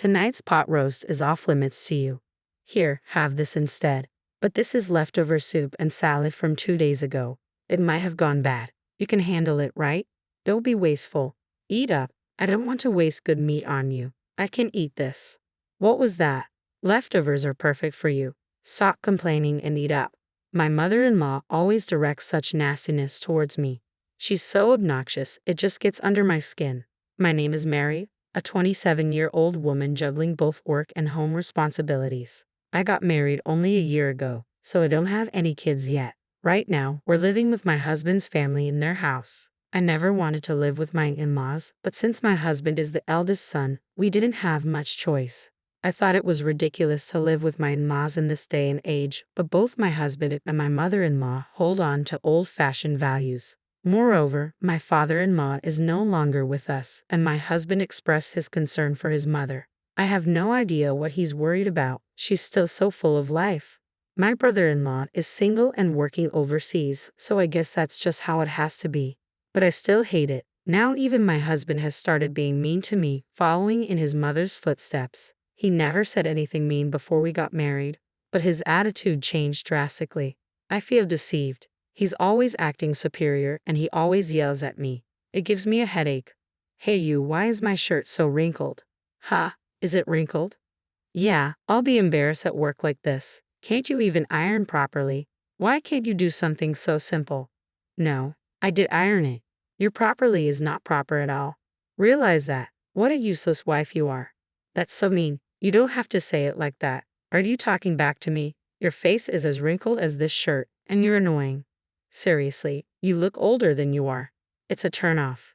Tonight's pot roast is off limits to you. Here, have this instead. But this is leftover soup and salad from 2 days ago. It might have gone bad. You can handle it, right? Don't be wasteful. Eat up. I don't want to waste good meat on you. I can eat this. What was that? Leftovers are perfect for you. Stop complaining and eat up. My mother-in-law always directs such nastiness towards me. She's so obnoxious, it just gets under my skin. My name is Mary, a 27-year-old woman juggling both work and home responsibilities. I got married only a year ago, so I don't have any kids yet. Right now, we're living with my husband's family in their house. I never wanted to live with my in-laws, but since my husband is the eldest son, we didn't have much choice. I thought it was ridiculous to live with my in-laws in this day and age, but both my husband and my mother-in-law hold on to old-fashioned values. Moreover, my father-in-law is no longer with us, and my husband expressed his concern for his mother. I have no idea what he's worried about. She's still so full of life. My brother-in-law is single and working overseas, so I guess that's just how it has to be. But I still hate it. Now even my husband has started being mean to me, following in his mother's footsteps. He never said anything mean before we got married, but his attitude changed drastically. I feel deceived. He's always acting superior and he always yells at me. It gives me a headache. Hey you, why is my shirt so wrinkled? Ha, is it wrinkled? Yeah, I'll be embarrassed at work like this. Can't you even iron properly? Why can't you do something so simple? No, I did iron it. Your properly is not proper at all. Realize that. What a useless wife you are. That's so mean. You don't have to say it like that. Are you talking back to me? Your face is as wrinkled as this shirt, and you're annoying. Seriously, you look older than you are. It's a turnoff.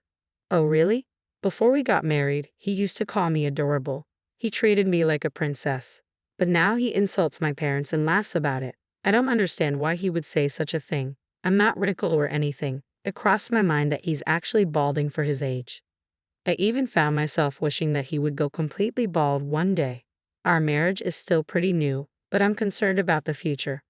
Oh really? Before we got married, he used to call me adorable. He treated me like a princess. But now he insults my parents and laughs about it. I don't understand why he would say such a thing. I'm not wrinkled or anything. It crossed my mind that he's actually balding for his age. I even found myself wishing that he would go completely bald one day. Our marriage is still pretty new, but I'm concerned about the future.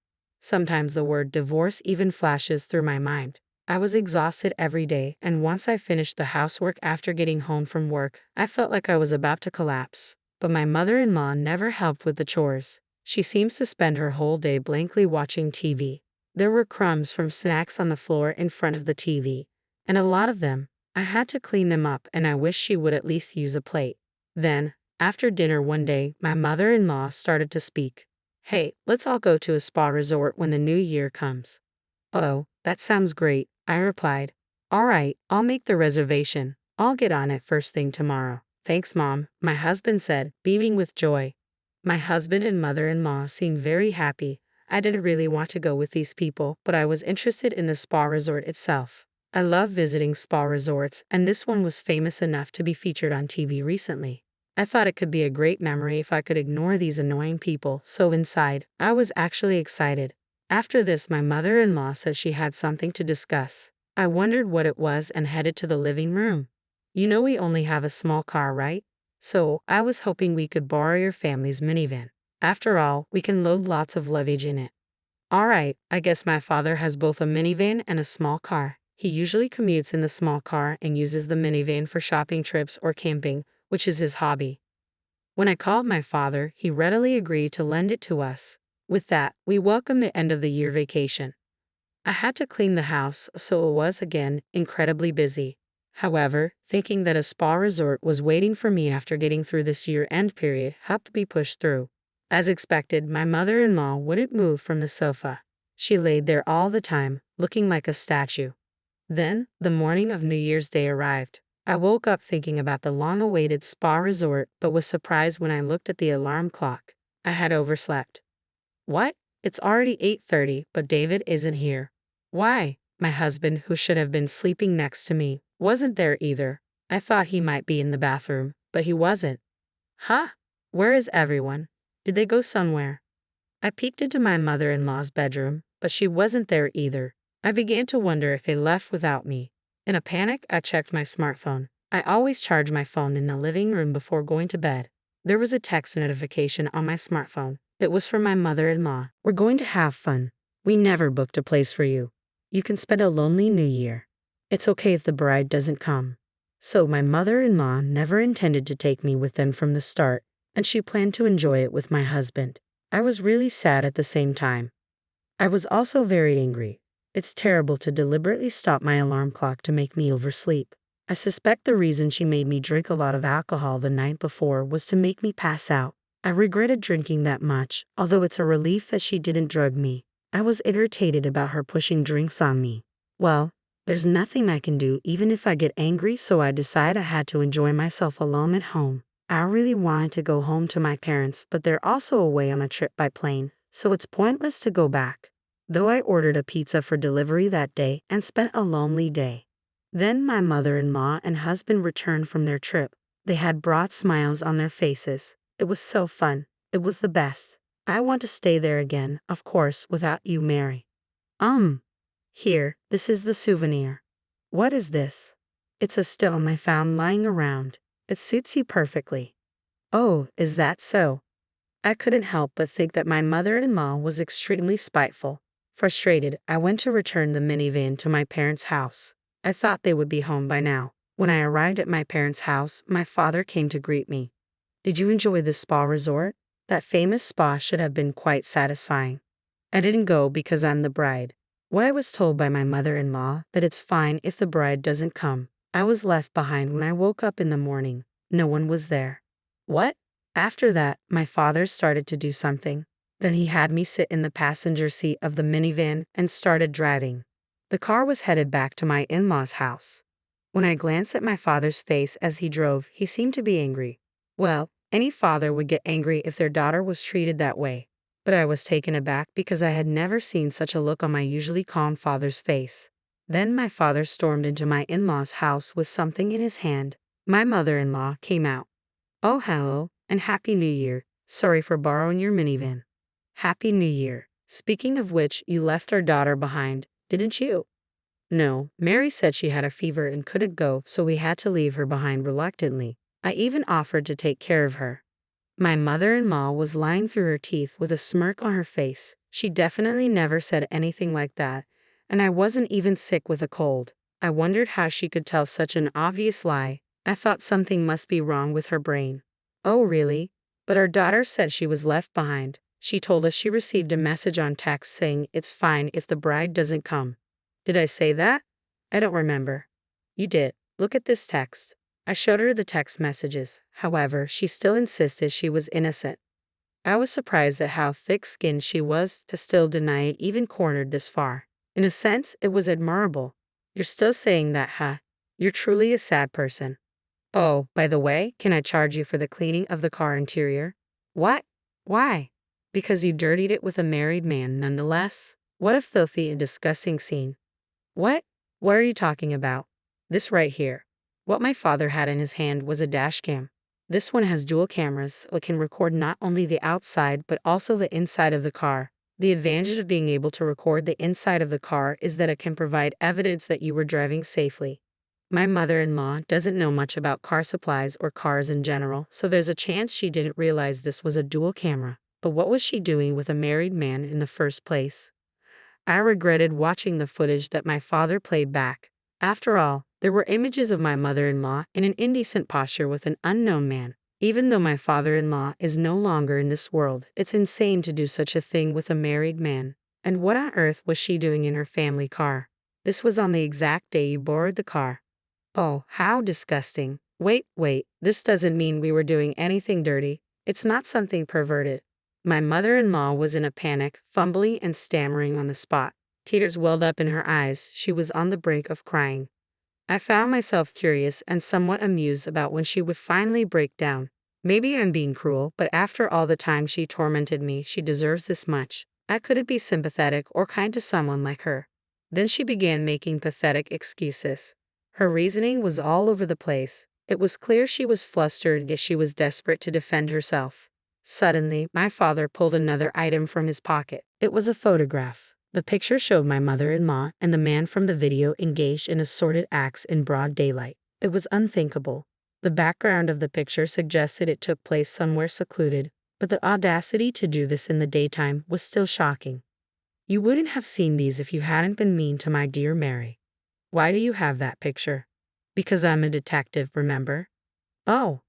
Sometimes the word divorce even flashes through my mind. I was exhausted every day, and once I finished the housework after getting home from work, I felt like I was about to collapse. But my mother-in-law never helped with the chores. She seems to spend her whole day blankly watching TV. There were crumbs from snacks on the floor in front of the TV, and a lot of them. I had to clean them up, and I wish she would at least use a plate. Then, after dinner one day, my mother-in-law started to speak. Hey, let's all go to a spa resort when the new year comes. Oh, that sounds great, I replied. All right, I'll make the reservation. I'll get on it first thing tomorrow. Thanks, Mom, my husband said, beaming with joy. My husband and mother-in-law seemed very happy. I didn't really want to go with these people, but I was interested in the spa resort itself. I love visiting spa resorts, and this one was famous enough to be featured on TV recently. I thought it could be a great memory if I could ignore these annoying people, so inside, I was actually excited. After this, my mother-in-law said she had something to discuss. I wondered what it was and headed to the living room. You know we only have a small car, right? So, I was hoping we could borrow your family's minivan. After all, we can load lots of luggage in it. All right, I guess my father has both a minivan and a small car. He usually commutes in the small car and uses the minivan for shopping trips or camping, which is his hobby. When I called my father, he readily agreed to lend it to us. With that, we welcomed the end of the year vacation. I had to clean the house, so it was again incredibly busy. However, thinking that a spa resort was waiting for me after getting through this year-end period helped me push through. As expected, my mother-in-law wouldn't move from the sofa. She laid there all the time, looking like a statue. Then, the morning of New Year's Day arrived. I woke up thinking about the long-awaited spa resort, but was surprised when I looked at the alarm clock. I had overslept. What? It's already 8:30, but David isn't here. Why? My husband, who should have been sleeping next to me, wasn't there either. I thought he might be in the bathroom, but he wasn't. Huh? Where is everyone? Did they go somewhere? I peeked into my mother-in-law's bedroom, but she wasn't there either. I began to wonder if they left without me. In a panic, I checked my smartphone. I always charge my phone in the living room before going to bed. There was a text notification on my smartphone. It was from my mother-in-law. We're going to have fun. We never booked a place for you. You can spend a lonely New Year. It's okay if the bride doesn't come. So my mother-in-law never intended to take me with them from the start. and she planned to enjoy it with my husband. I was really sad at the same time. I was also very angry. It's terrible to deliberately stop my alarm clock to make me oversleep. I suspect the reason she made me drink a lot of alcohol the night before was to make me pass out. I regretted drinking that much, although it's a relief that she didn't drug me. I was irritated about her pushing drinks on me. Well, there's nothing I can do even if I get angry, so I decided I had to enjoy myself alone at home. I really wanted to go home to my parents, but they're also away on a trip by plane, so it's pointless to go back. Though I ordered a pizza for delivery that day and spent a lonely day. Then my mother-in-law and husband returned from their trip. They had brought smiles on their faces. It was so fun. It was the best. I want to stay there again, of course, without you, Mary. Here, this is the souvenir. What is this? It's a stone I found lying around. It suits you perfectly. Oh, is that so? I couldn't help but think that my mother-in-law was extremely spiteful. Frustrated, I went to return the minivan to my parents' house. I thought they would be home by now. When I arrived at my parents' house, my father came to greet me. Did you enjoy the spa resort? That famous spa should have been quite satisfying. I didn't go because I'm the bride. Well, I was told by my mother-in-law that it's fine if the bride doesn't come. I was left behind when I woke up in the morning. No one was there. What? After that, my father started to do something. Then he had me sit in the passenger seat of the minivan and started driving. The car was headed back to my in-laws' house. When I glanced at my father's face as he drove, he seemed to be angry. Well, any father would get angry if their daughter was treated that way. But I was taken aback because I had never seen such a look on my usually calm father's face. Then my father stormed into my in-laws' house with something in his hand. My mother-in-law came out. Oh, hello, and Happy New Year. Sorry for borrowing your minivan. Happy New Year. Speaking of which, you left our daughter behind, didn't you? No, Mary said she had a fever and couldn't go, so we had to leave her behind reluctantly. I even offered to take care of her. My mother-in-law was lying through her teeth with a smirk on her face. She definitely never said anything like that, and I wasn't even sick with a cold. I wondered how she could tell such an obvious lie. I thought something must be wrong with her brain. Oh, really? But our daughter said she was left behind. She told us she received a message on text saying it's fine if the bride doesn't come. Did I say that? I don't remember. You did. Look at this text. I showed her the text messages. However, she still insisted she was innocent. I was surprised at how thick-skinned she was to still deny it even cornered this far. In a sense, it was admirable. You're still saying that, huh? You're truly a sad person. Oh, by the way, can I charge you for the cleaning of the car interior? What? Why? Because you dirtied it with a married man nonetheless? What a filthy and disgusting scene. What? What are you talking about? This right here. What my father had in his hand was a dash cam. This one has dual cameras, so it can record not only the outside but also the inside of the car. The advantage of being able to record the inside of the car is that it can provide evidence that you were driving safely. My mother-in-law doesn't know much about car supplies or cars in general, so there's a chance she didn't realize this was a dual camera. But what was she doing with a married man in the first place? I regretted watching the footage that my father played back. After all, there were images of my mother-in-law in an indecent posture with an unknown man. Even though my father-in-law is no longer in this world, it's insane to do such a thing with a married man. And what on earth was she doing in her family car? This was on the exact day you borrowed the car. Oh, how disgusting. Wait, this doesn't mean we were doing anything dirty. It's not something perverted. My mother-in-law was in a panic, fumbling and stammering on the spot. Tears welled up in her eyes. She was on the brink of crying. I found myself curious and somewhat amused about when she would finally break down. Maybe I'm being cruel, but after all the time she tormented me, she deserves this much. I couldn't be sympathetic or kind to someone like her. Then she began making pathetic excuses. Her reasoning was all over the place. It was clear she was flustered, yet she was desperate to defend herself. Suddenly, my father pulled another item from his pocket. It was a photograph. The picture showed my mother-in-law and the man from the video engaged in assorted acts in broad daylight. It was unthinkable. The background of the picture suggested it took place somewhere secluded, but the audacity to do this in the daytime was still shocking. You wouldn't have seen these if you hadn't been mean to my dear Mary. Why do you have that picture? Because I'm a detective, remember? Oh,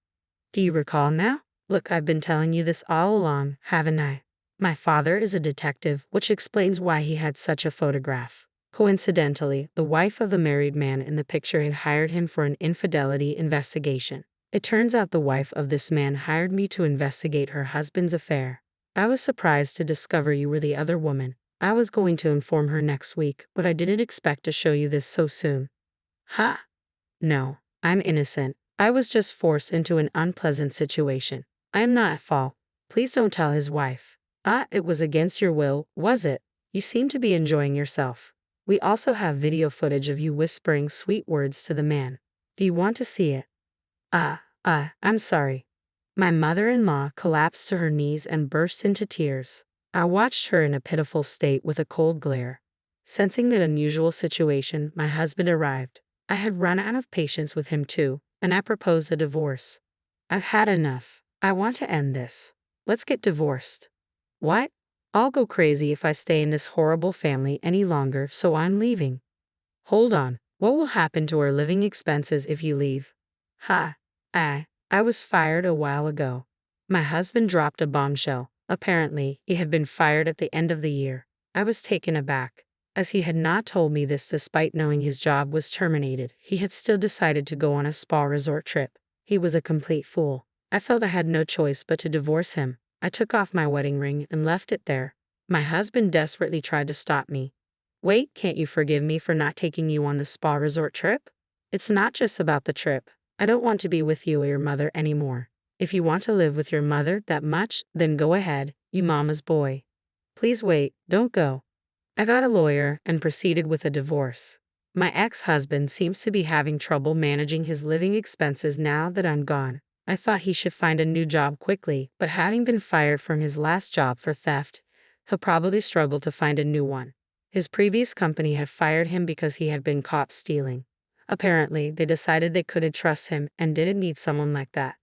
do you recall now? Look, I've been telling you this all along, haven't I? My father is a detective, which explains why he had such a photograph. Coincidentally, the wife of the married man in the picture had hired him for an infidelity investigation. It turns out the wife of this man hired me to investigate her husband's affair. I was surprised to discover you were the other woman. I was going to inform her next week, but I didn't expect to show you this so soon. Ha! No, I'm innocent. I was just forced into an unpleasant situation. I am not at fault. Please don't tell his wife. Ah, it was against your will, was it? You seem to be enjoying yourself. We also have video footage of you whispering sweet words to the man. Do you want to see it? I'm sorry. My mother-in-law collapsed to her knees and burst into tears. I watched her in a pitiful state with a cold glare. Sensing that unusual situation, my husband arrived. I had run out of patience with him too, and I proposed a divorce. I've had enough. I want to end this. Let's get divorced. What? I'll go crazy if I stay in this horrible family any longer, so I'm leaving. Hold on. What will happen to our living expenses if you leave? I was fired a while ago. My husband dropped a bombshell. Apparently, he had been fired at the end of the year. I was taken aback. As he had not told me this despite knowing his job was terminated, he had still decided to go on a spa resort trip. He was a complete fool. I felt I had no choice but to divorce him. I took off my wedding ring and left it there. My husband desperately tried to stop me. Wait, can't you forgive me for not taking you on the spa resort trip? It's not just about the trip. I don't want to be with you or your mother anymore. If you want to live with your mother that much, then go ahead, you mama's boy. Please wait, don't go. I got a lawyer and proceeded with a divorce. My ex-husband seems to be having trouble managing his living expenses now that I'm gone. I thought he should find a new job quickly, but having been fired from his last job for theft, he'll probably struggle to find a new one. His previous company had fired him because he had been caught stealing. Apparently, they decided they couldn't trust him and didn't need someone like that.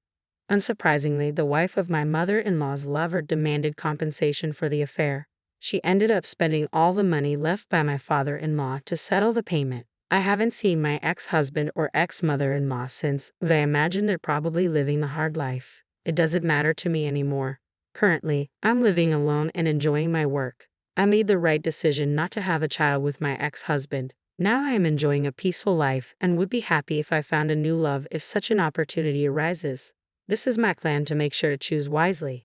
Unsurprisingly, the wife of my mother-in-law's lover demanded compensation for the affair. She ended up spending all the money left by my father-in-law to settle the payment. I haven't seen my ex-husband or ex-mother-in-law since, but I imagine they're probably living the hard life. It doesn't matter to me anymore. Currently, I'm living alone and enjoying my work. I made the right decision not to have a child with my ex-husband. Now I am enjoying a peaceful life and would be happy if I found a new love if such an opportunity arises. This is my plan to make sure to choose wisely.